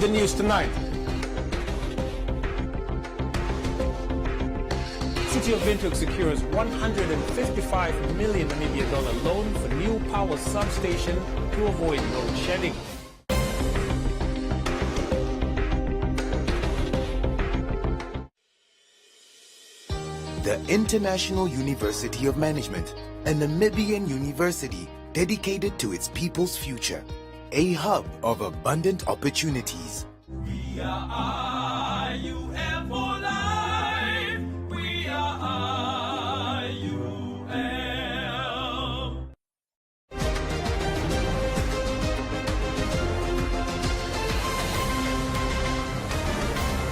the news tonight. City of Windhoek secures 155 million Namibia dollar loan for new power substation to avoid load shedding. The International University of Management, a Namibian university dedicated to its people's future, a hub of abundant opportunities. We are IUM for life. We are IUM.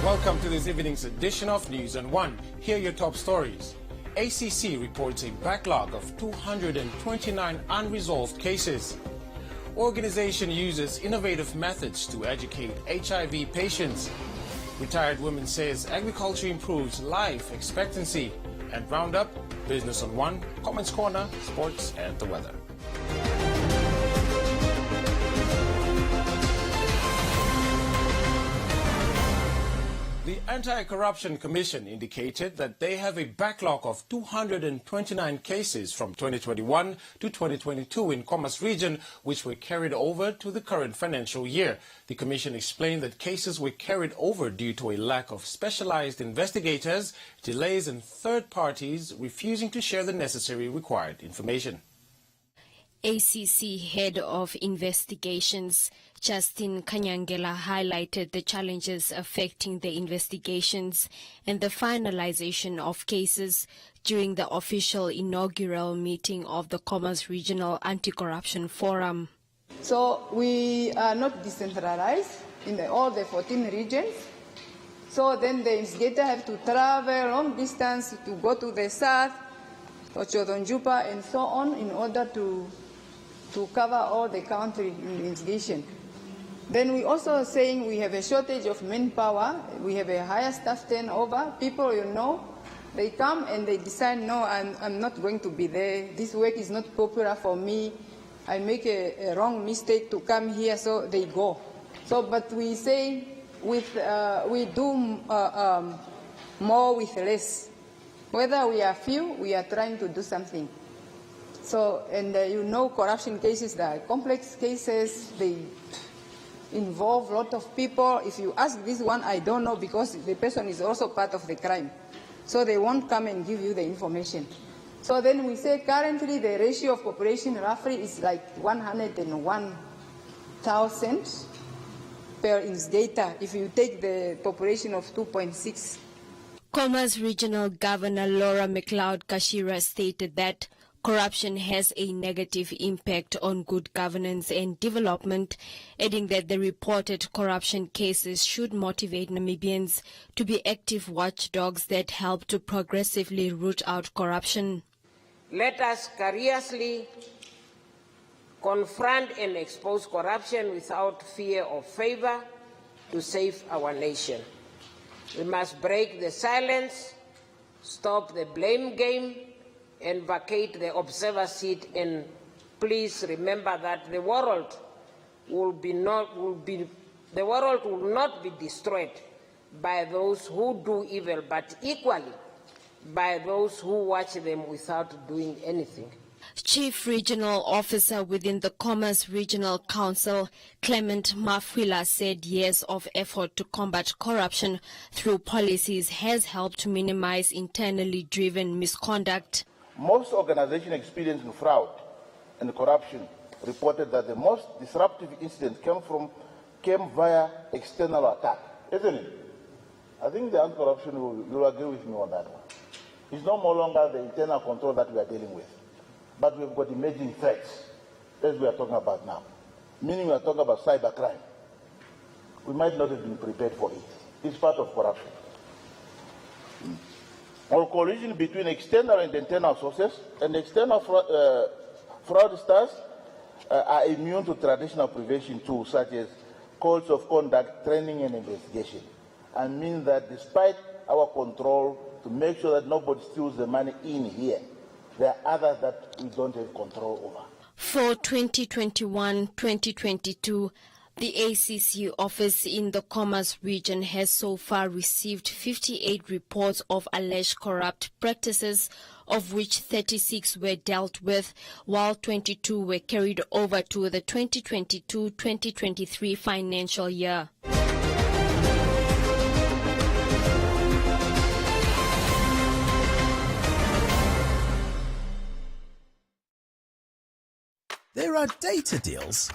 Welcome to this evening's edition of News on One. Here are your top stories. ACC reports a backlog of 229 unresolved cases. Organization uses innovative methods to educate HIV patients. Retired woman says agriculture improves life expectancy. And Roundup, Business on One, Comments Corner, Sports and the weather. The Anti-Corruption Commission indicated that they have a backlog of 229 cases from 2021 to 2022 in Khomas region, which were carried over to the current financial year. The Commission explained that cases were carried over due to a lack of specialized investigators, delays and third parties refusing to share the necessary required information. ACC Head of Investigations Justin Kanyangela highlighted the challenges affecting the investigations and the finalization of cases during the official inaugural meeting of the Khomas Regional Anti-Corruption Forum. So we are not decentralized in all the 14 regions. So then the investigator have to travel long distance to go to the south, Ochodonjupa and so on in order to cover all the country in the investigation. Then we also are saying we have a shortage of manpower. We have a higher staff turnover. People, they come and they decide, no, I'm not going to be there. This work is not popular for me. I make a wrong mistake to come here, so they go. So, but we say we do more with less. Whether we are few, we are trying to do something. So, and corruption cases, they are complex cases. They involve a lot of people. If you ask this one, I don't know, because the person is also part of the crime. So they won't come and give you the information. So then we say currently the ratio of population roughly is like 101,000 per investigator if you take the population of 2.6. Khomas Regional Governor Laura McLeod Kashira stated that corruption has a negative impact on good governance and development, adding that the reported corruption cases should motivate Namibians to be active watchdogs that help to progressively root out corruption. Let us courageously confront and expose corruption without fear or favor to save our nation. We must break the silence, stop the blame game, and vacate the observer seat. And please remember that the world will not be destroyed by those who do evil, but equally by those who watch them without doing anything. Chief Regional Officer within the Khomas Regional Council, Clement Mafwila, said years of effort to combat corruption through policies has helped to minimize internally driven misconduct. Most organizations experiencing fraud and corruption reported that the most disruptive incidents came via external attack, isn't it? I think the anti-corruption will agree with me on that one. It's no more longer the internal control that we are dealing with, but we've got emerging threats, as we are talking about now. Meaning we are talking about cybercrime. We might not have been prepared for it. It's part of corruption. Or collision between external and internal sources, and external fraudsters are immune to traditional prevention tools such as codes of conduct, training and investigation, and mean that despite our control to make sure that nobody steals the money in here, there are others that we don't have control over. For 2021-2022, The ACC office in the Commerce region has so far received 58 reports of alleged corrupt practices, of which 36 were dealt with, while 22 were carried over to the 2022-2023 financial year. There are data deals.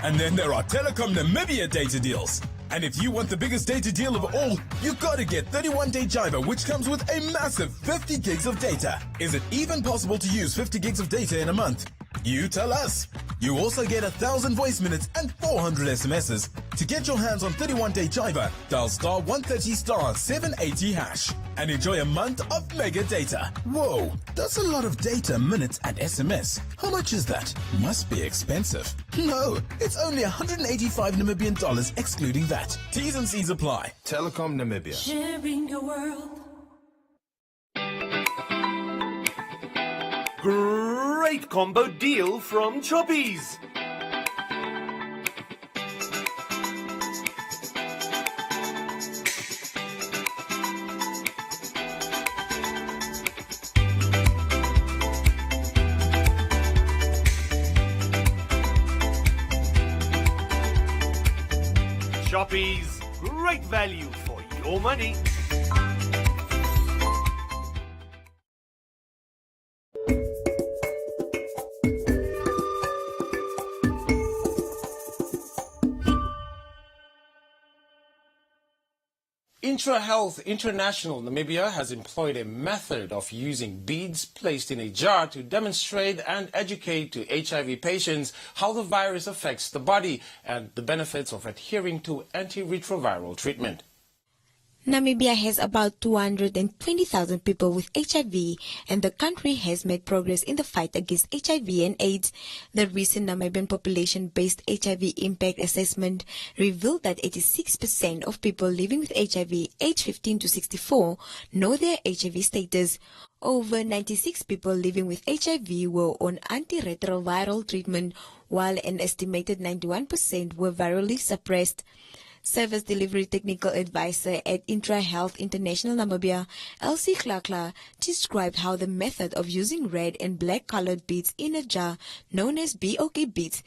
And then there are Telecom Namibia data deals. And if you want the biggest data deal of all, you gotta get 31-day Jiva, which comes with a massive 50 gigs of data. Is it even possible to use 50 gigs of data in a month? You tell us. You also get 1,000 voice minutes and 400 SMSs. To get your hands on 31-day Jiva, dial star 130 star 780 hash and enjoy a month of mega data. Whoa, that's a lot of data, minutes and SMS. How much is that? Must be expensive. No, it's only 185 Namibian dollars excluding that. T's and C's apply. Telecom Namibia. Sharing your world. Great combo deal from Choppies. Choppies, great value for your money. IntraHealth International Namibia has employed a method of using beads placed in a jar to demonstrate and educate to HIV patients how the virus affects the body and the benefits of adhering to antiretroviral treatment. Namibia has about 220,000 people with HIV, and the country has made progress in the fight against HIV and AIDS. The recent Namibian population-based HIV impact assessment revealed that 86% of people living with HIV aged 15 to 64 know their HIV status. Over 96 people living with HIV were on antiretroviral treatment, while an estimated 91% were virally suppressed. Service Delivery Technical Advisor at IntraHealth International Namibia, Elsie Klakla, described how the method of using red and black colored beads in a jar, known as BOK beads,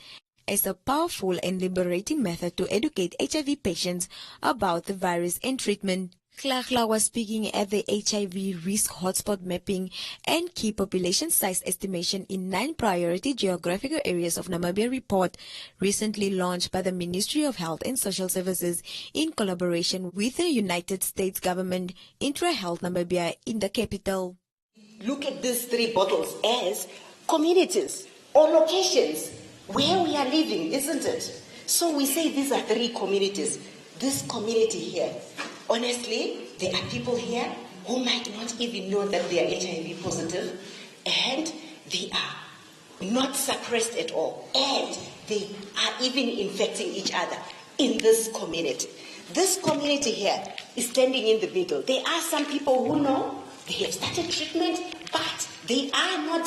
is a powerful and liberating method to educate HIV patients about the virus and treatment. Klakla was speaking at the HIV risk hotspot mapping and key population size estimation in 9 priority geographical areas of Namibia report, recently launched by the Ministry of Health and Social Services in collaboration with the United States government, IntraHealth Namibia in the capital. Look at these 3 bottles as communities or locations where we are living, isn't it? So we say these are 3 communities. This community here, honestly, there are people here who might not even know that they are HIV positive, and they are not suppressed at all, and they are even infecting each other in this community. This community here is standing in the middle. There are some people who know they have started treatment, but they are not,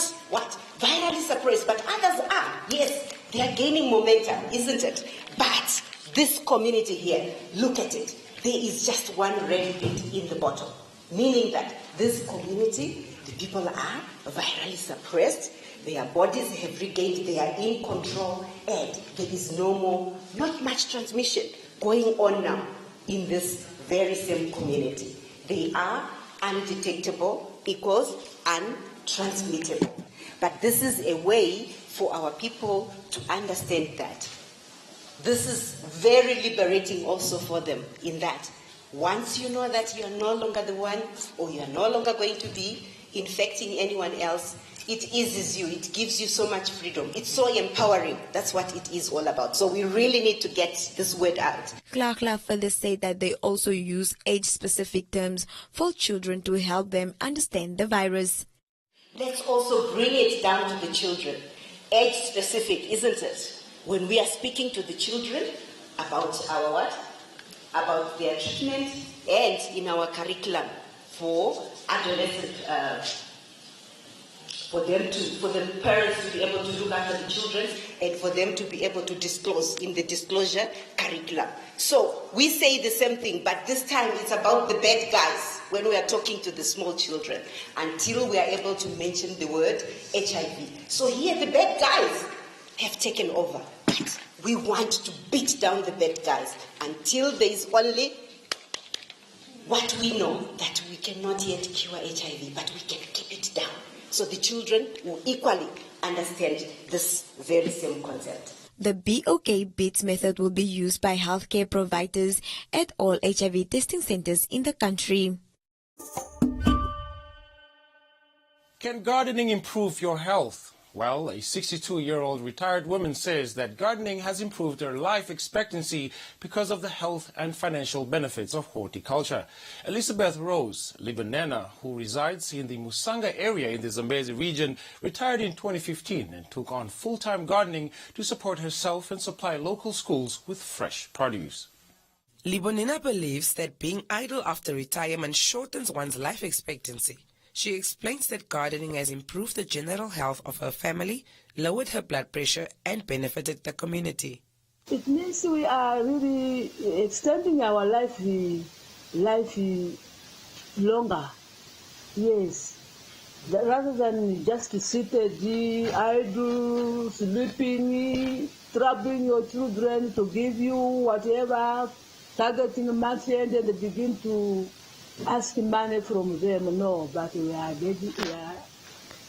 virally suppressed, but others are. Yes, they are gaining momentum, isn't it? But this community here, look at it. There is just one red bead in the bottle, meaning that this community, the people are virally suppressed, their bodies have regained, they are in control, and there is not much transmission going on now in this very same community. They are undetectable equals untransmittable. But this is a way for our people to understand that. This is very liberating also for them, in that once you know that you are no longer the one, or you are no longer going to be infecting anyone else, it eases you, it gives you so much freedom. It's so empowering. That's what it is all about. So we really need to get this word out. Klakla further said that they also use age-specific terms for children to help them understand the virus. Let's also bring it down to the children. Age-specific, isn't it? When we are speaking to the children about our what? About their treatment, and in our curriculum for adolescent for the parents to be able to look after the children, and for them to be able to disclose in the disclosure curriculum. So we say the same thing, but this time it's about the bad guys when we are talking to the small children, until we are able to mention the word HIV. So here the bad guys have taken over. But we want to beat down the bad guys until there is only what we know, that we cannot yet cure HIV, but we can keep it down. So the children will equally understand this very same concept. The BOK BITS method will be used by healthcare providers at all HIV testing centers in the country. Can gardening improve your health? Well, a 62-year-old retired woman says that gardening has improved her life expectancy because of the health and financial benefits of horticulture. Elizabeth Rose Libanena, who resides in the Musanga area in the Zambezi region, retired in 2015 and took on full-time gardening to support herself and supply local schools with fresh produce. Libonina believes that being idle after retirement shortens one's life expectancy. She explains that gardening has improved the general health of her family, lowered her blood pressure, and benefited the community. It means we are really extending our life longer. Yes. Rather than just to sit idle, sleeping, troubling your children to give you whatever, targeting month end and begin to ask money from them. No, but we are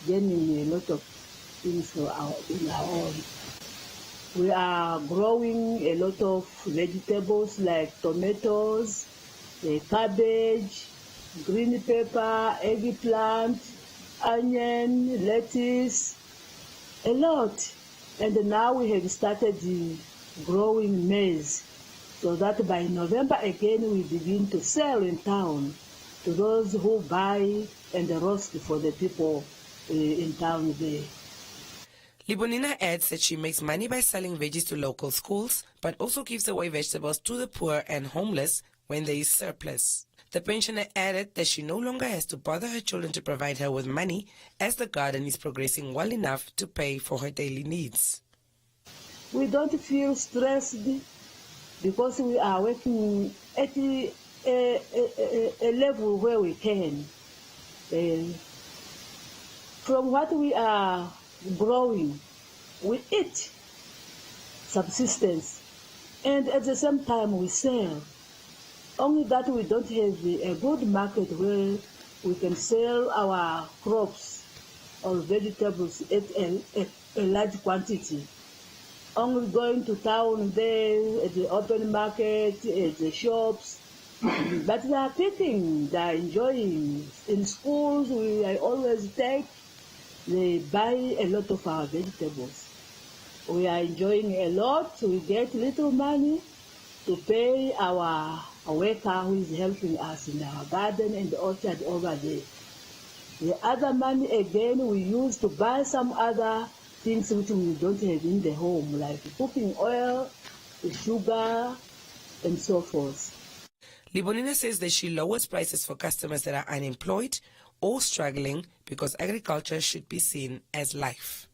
gaining a lot of things in our own. We are growing a lot of vegetables like tomatoes, cabbage, green pepper, eggplant, onion, lettuce, a lot. And now we have started growing maize, so that by November again we begin to sell in town to those who buy and roast for the people in town there. Libonina adds that she makes money by selling veggies to local schools, but also gives away vegetables to the poor and homeless when there is surplus. The pensioner added that she no longer has to bother her children to provide her with money, as the garden is progressing well enough to pay for her daily needs. We don't feel stressed because we are working at a level where we can. From what we are growing, we eat subsistence, and at the same time we sell. Only that we don't have a good market where we can sell our crops or vegetables at a large quantity. Only going to town there, at the open market, at the shops. But they are picking, they are enjoying. In schools, I always take, they buy a lot of our vegetables. We are enjoying a lot. We get little money to pay our worker who is helping us in our garden and the orchard over there. The other money, again, we use to buy some other things which we don't have in the home, like cooking oil, sugar, and so forth. Libonina says that she lowers prices for customers that are unemployed or struggling because agriculture should be seen as life.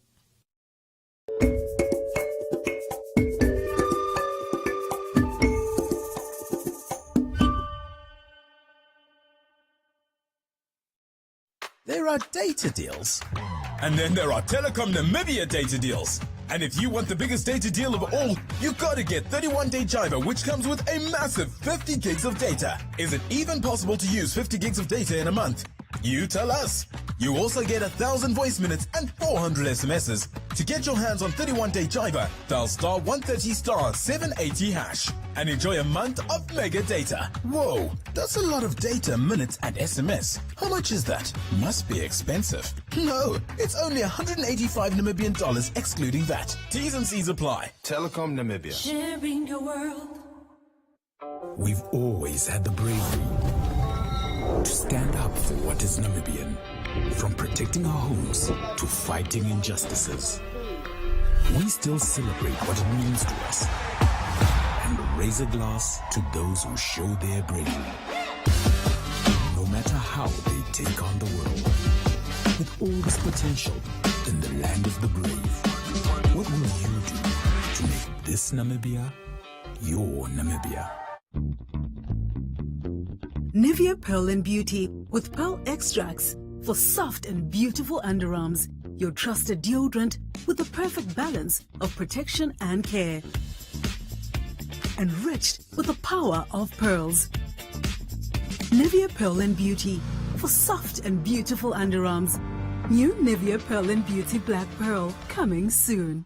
There are data deals, and then there are Telecom Namibia data deals. And if you want the biggest data deal of all, you gotta get 31-day Jiva, which comes with a massive 50 gigs of data. Is it even possible to use 50 gigs of data in a month? You tell us. You also get 1,000 voice minutes and 400 SMSs. To get your hands on 31-day Jiva, dial star 130 star 780 hash and enjoy a month of mega data. Whoa, that's a lot of data, minutes and SMS. How much is that? Must be expensive. No, it's only 185 Namibian dollars excluding VAT. T's and C's apply. Telecom Namibia. Sharing your world. We've always had the bravery to stand up for what is Namibian, from protecting our homes to fighting injustices. We still celebrate what it means to us and raise a glass to those who show their bravery, no matter how they take on the world. With all this potential in the land of the brave. What will you do to make this Namibia your Namibia? Nivea Pearl and Beauty with pearl extracts for soft and beautiful underarms. Your trusted deodorant with the perfect balance of protection and care. Enriched with the power of pearls. Nivea Pearl and Beauty for soft and beautiful underarms. New Nivea Pearl and Beauty Black Pearl coming soon.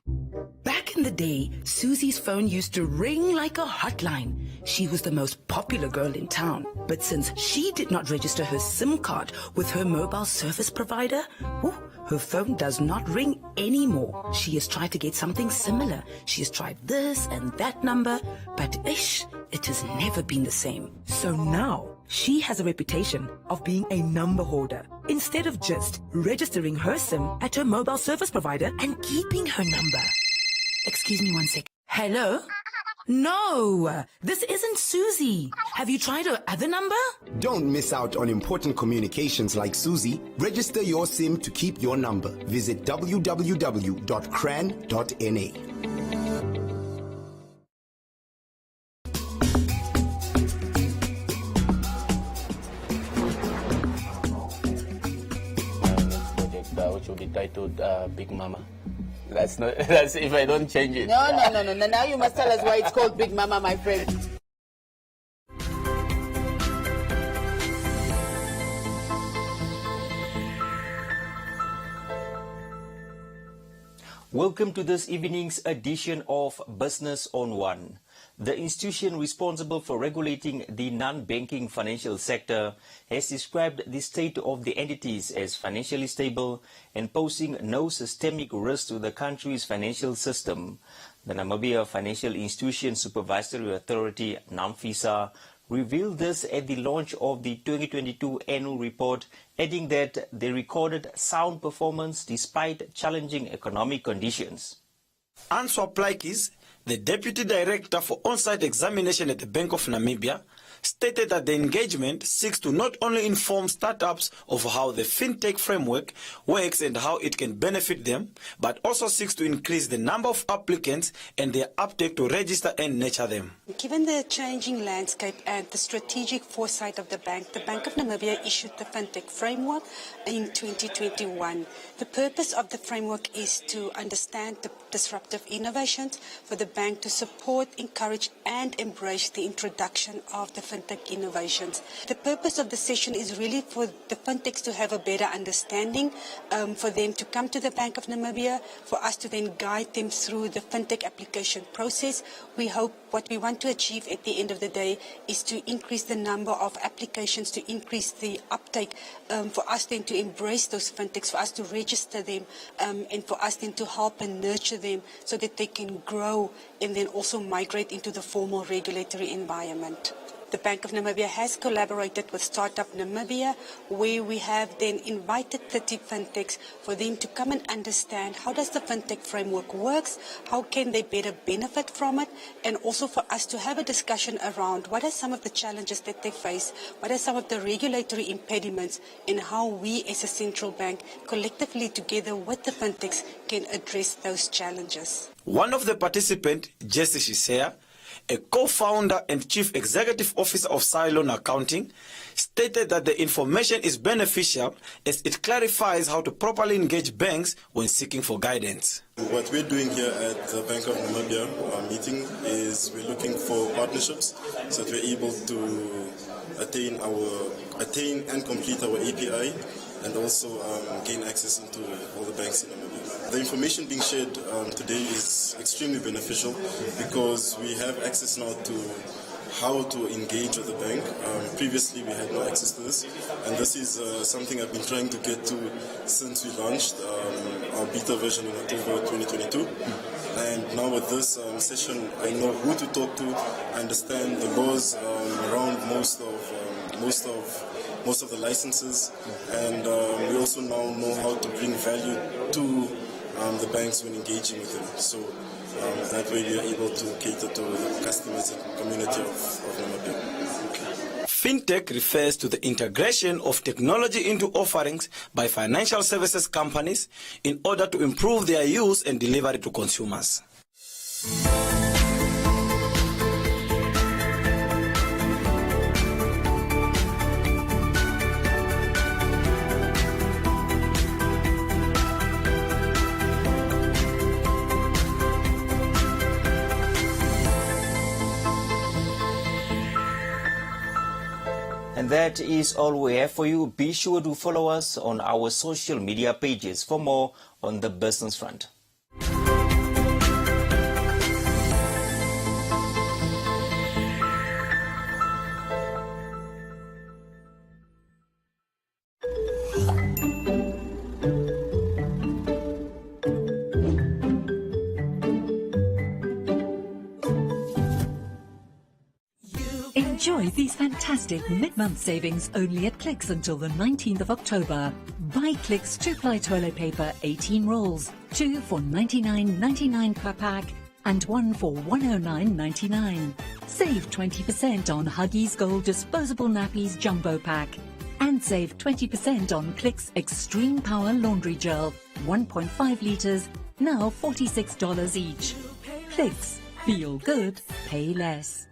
Back in the day, Susie's phone used to ring like a hotline. She was the most popular girl in town. But since she did not register her SIM card with her mobile service provider, her phone does not ring anymore. She has tried to get something similar. She has tried this and that number, but it has never been the same. So now, she has a reputation of being a number hoarder. Instead of just registering her SIM at her mobile service provider and keeping her number. Excuse me one sec. Hello? No, this isn't Susie. Have you tried her other number? Don't miss out on important communications like Susie. Register your SIM to keep your number. Visit www.cran.na. Which will be titled Big Mama. That's if I don't change it. No. Now you must tell us why it's called Big Mama, my friend. Welcome to this evening's edition of Business on One. The institution responsible for regulating the non-banking financial sector has described the state of the entities as financially stable and posing no systemic risk to the country's financial system. The Namibia Financial Institution Supervisory Authority, NAMFISA, revealed this at the launch of the 2022 annual report, adding that they recorded sound performance despite challenging economic conditions. Answa Plaikis, the Deputy Director for On-Site Examination at the Bank of Namibia, stated that the engagement seeks to not only inform startups of how the fintech framework works and how it can benefit them, but also seeks to increase the number of applicants and their uptake to register and nurture them. Given the changing landscape and the strategic foresight of the Bank of Namibia issued the fintech framework in 2021. The purpose of the framework is to understand the disruptive innovations for the bank to support, encourage and embrace the introduction of the fintech innovations. The purpose of the session is really for the fintechs to have a better understanding, for them to come to the Bank of Namibia, for us to then guide them through the fintech application process. We hope what we want to achieve at the end of the day is to increase the number of applications, to increase the uptake, for us then to embrace those fintechs, for us to register them, and for us then to help and nurture them so that they can grow and then also migrate into the formal regulatory environment. The Bank of Namibia has collaborated with Startup Namibia, where we have then invited 30 fintechs for them to come and understand how does the fintech framework works, how can they better benefit from it, and also for us to have a discussion around what are some of the challenges that they face, what are some of the regulatory impediments, and how we as a central bank collectively together with the fintechs can address those challenges. One of the participants, Jesse Shisea, a co-founder and chief executive officer of Cylon Accounting, stated that the information is beneficial as it clarifies how to properly engage banks when seeking for guidance. What we're doing here at the Bank of Namibia, our meeting, is we're looking for partnerships so that we're able to attain and complete our API and also gain access into all the banks in Namibia. The information being shared today is extremely beneficial because we have access now to how to engage with the bank. Previously we had no access to this, and this is something I've been trying to get to since we launched our beta version in October 2022. And now with this session, I know who to talk to, I understand the laws around most of the licenses, and we also now know how to bring value to the banks when engaging with them. So that way we are able to cater to the customers and community of Namibia. Fintech refers to the integration of technology into offerings by financial services companies in order to improve their use and delivery to consumers. And that is all we have for you. Be sure to follow us on our social media pages for more on the business front. Enjoy these fantastic mid-month savings only at Clicks until the 19th of October. Buy Clicks 2-ply toilet paper 18 rolls, 2 for $99.99 per pack and 1 for $109.99. Save 20% on Huggies Gold disposable nappies jumbo pack. And save 20% on Clicks Extreme Power Laundry Gel, 1.5 litres, now $46 each. Clicks. Feel good, pay less.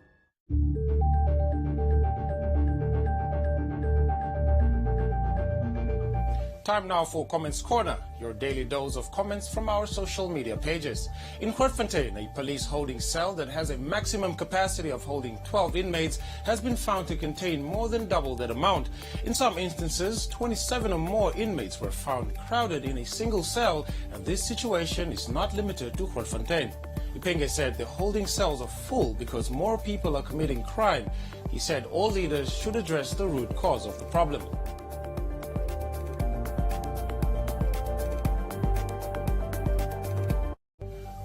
Time now for Comments Corner, your daily dose of comments from our social media pages. In Grootfontein, a police holding cell that has a maximum capacity of holding 12 inmates has been found to contain more than double that amount. In some instances, 27 or more inmates were found crowded in a single cell, and this situation is not limited to Grootfontein. Ipenge said the holding cells are full because more people are committing crime. He said all leaders should address the root cause of the problem.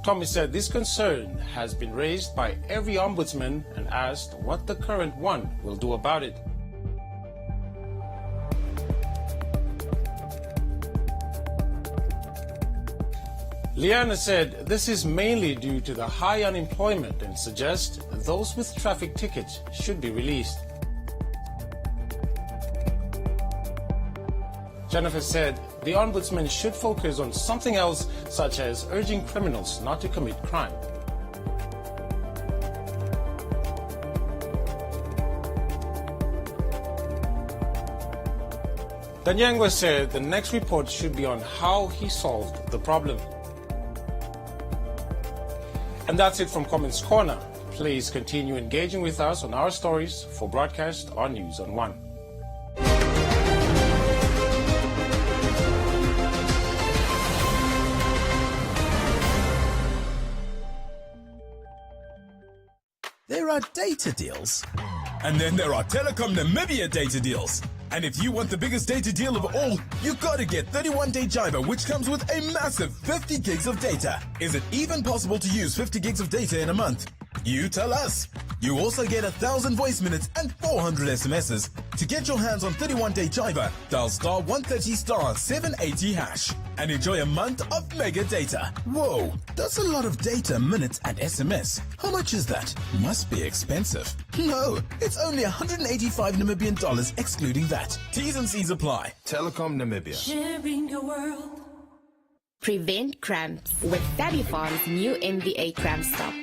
Tommy said this concern has been raised by every ombudsman and asked what the current one will do about it. Liana said this is mainly due to the high unemployment and suggests those with traffic tickets should be released. Jennifer said the ombudsman should focus on something else, such as urging criminals not to commit crime. Danyangwa said the next report should be on how he solved the problem. And that's it from Comments Corner. Please continue engaging with us on our stories for broadcast on News on One. There are data deals. And then there are Telecom Namibia data deals. And if you want the biggest data deal of all, you gotta get 31-day Jiva, which comes with a massive 50 gigs of data. Is it even possible to use 50 gigs of data in a month? You tell us. You also get 1,000 voice minutes and 400 SMSs. To get your hands on 31-day Jiva, dial star 130 star 780 hash and enjoy a month of mega data. Whoa, that's a lot of data, minutes and SMS. How much is that? Must be expensive. No, it's only 185 Namibian dollars excluding that. T's and C's apply. Telecom Namibia. Sharing your world. Prevent cramps with Fabifarm's new MVA Cramp Stop.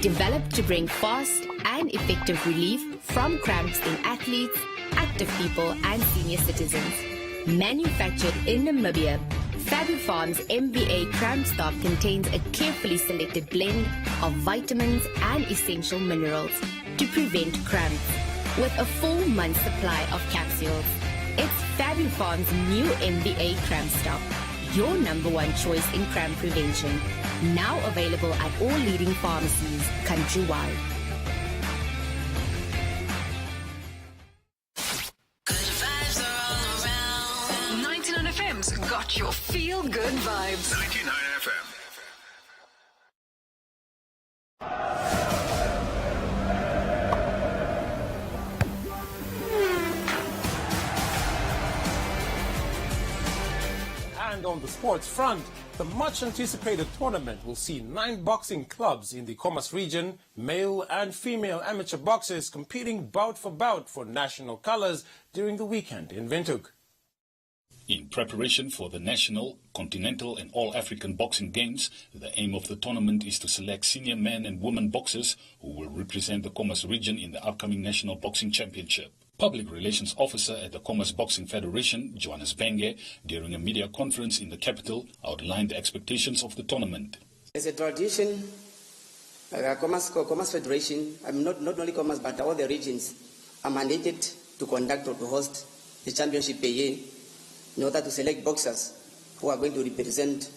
Developed to bring fast and effective relief from cramps in athletes, active people and senior citizens. Manufactured in Namibia, Fabifarm's MVA Cramp Stop contains a carefully selected blend of vitamins and essential minerals to prevent cramps, with a full month's supply of capsules. It's Fabifarm's new MVA Cramp Stop, your #1 choice in cramp prevention. Now available at all leading pharmacies countrywide. Good vibes are all around. 99 FM's got your feel-good vibes. 99 FM. And on the sports front, the much-anticipated tournament will see 9 boxing clubs in the Khomas region, male and female amateur boxers competing bout for national colors during the weekend in Windhoek. In preparation for the national, continental and all-African boxing games, the aim of the tournament is to select senior men and women boxers who will represent the Khomas region in the upcoming National Boxing Championship. Public Relations Officer at the Khomas Boxing Federation, Johannes Benge, during a media conference in the capital, outlined the expectations of the tournament. As a tradition, the Khomas Federation, not only Khomas but all the regions, are mandated to conduct or to host the championship per year in order to select boxers who are going to represent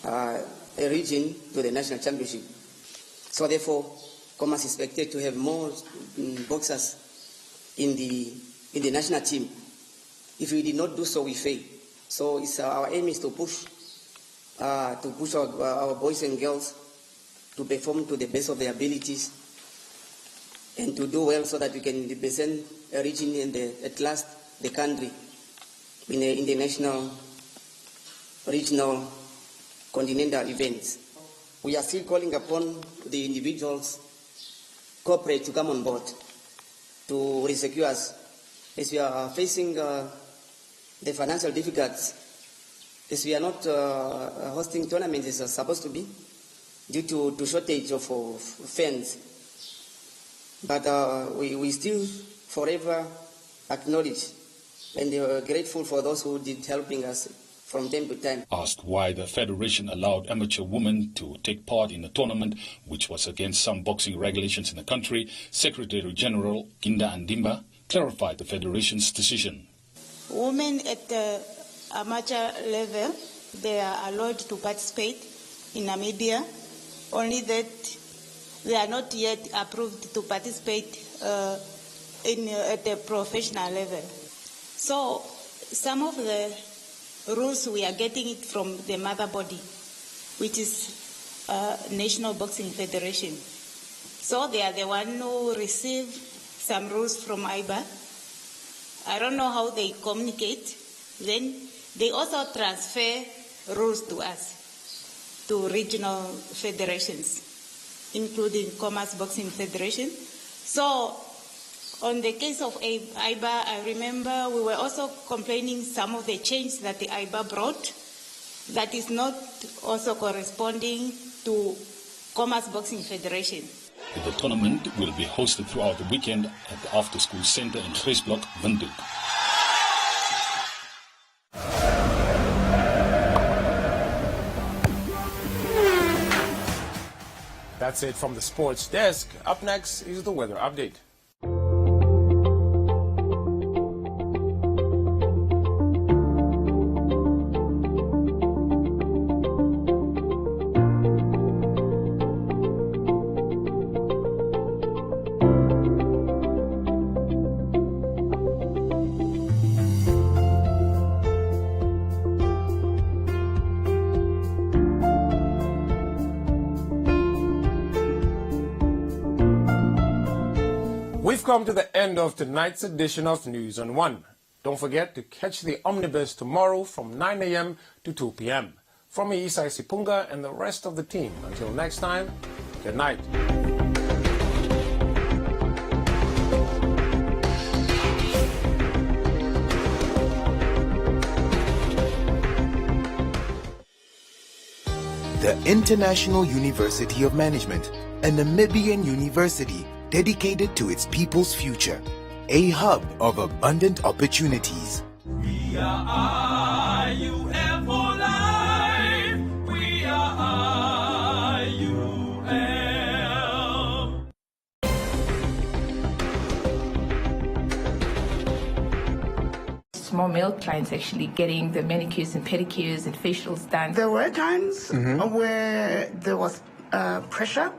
a region to the national championship. So therefore, Khomas is expected to have more boxers in the national team. If we did not do so, we fail. So our aim is to push our boys and girls to perform to the best of their abilities and to do well so that we can represent a region and at last the country in the national, regional, continental events. We are still calling upon the individuals, corporate, to come on board to rescue us as we are facing the financial difficulties, as we are not hosting tournaments as are supposed to be due to shortage of funds. But we still forever acknowledge and they are grateful for those who did helping us from time to time. Asked why the Federation allowed amateur women to take part in the tournament, which was against some boxing regulations in the country, Secretary General Ginda Andimba clarified the Federation's decision. Women at the amateur level, they are allowed to participate in Namibia, only that they are not yet approved to participate at the professional level. So some of the rules we are getting it from the mother body, which is National Boxing Federation. So they are the one who receive some rules from IBA. I don't know how they communicate. Then they also transfer rules to us, to regional federations, including Khomas Boxing Federation. So on the case of IBA, I remember we were also complaining some of the change that the IBA brought that is not also corresponding to Khomas Boxing Federation. The tournament will be hosted throughout the weekend at the After School Center in Vreesblok, Windhoek. That's it from the sports desk. Up next is the weather update. We've come to the end of tonight's edition of News on One. Don't forget to catch the omnibus tomorrow from 9 a.m. to 2 p.m. From me, Isai Sipunga, and the rest of the team. Until next time, good night. The International University of Management, a Namibian university dedicated to its people's future, a hub of abundant opportunities. We are IUM for life. We are IUM. More male clients actually getting the manicures and pedicures and facials done. There were times where there was pressure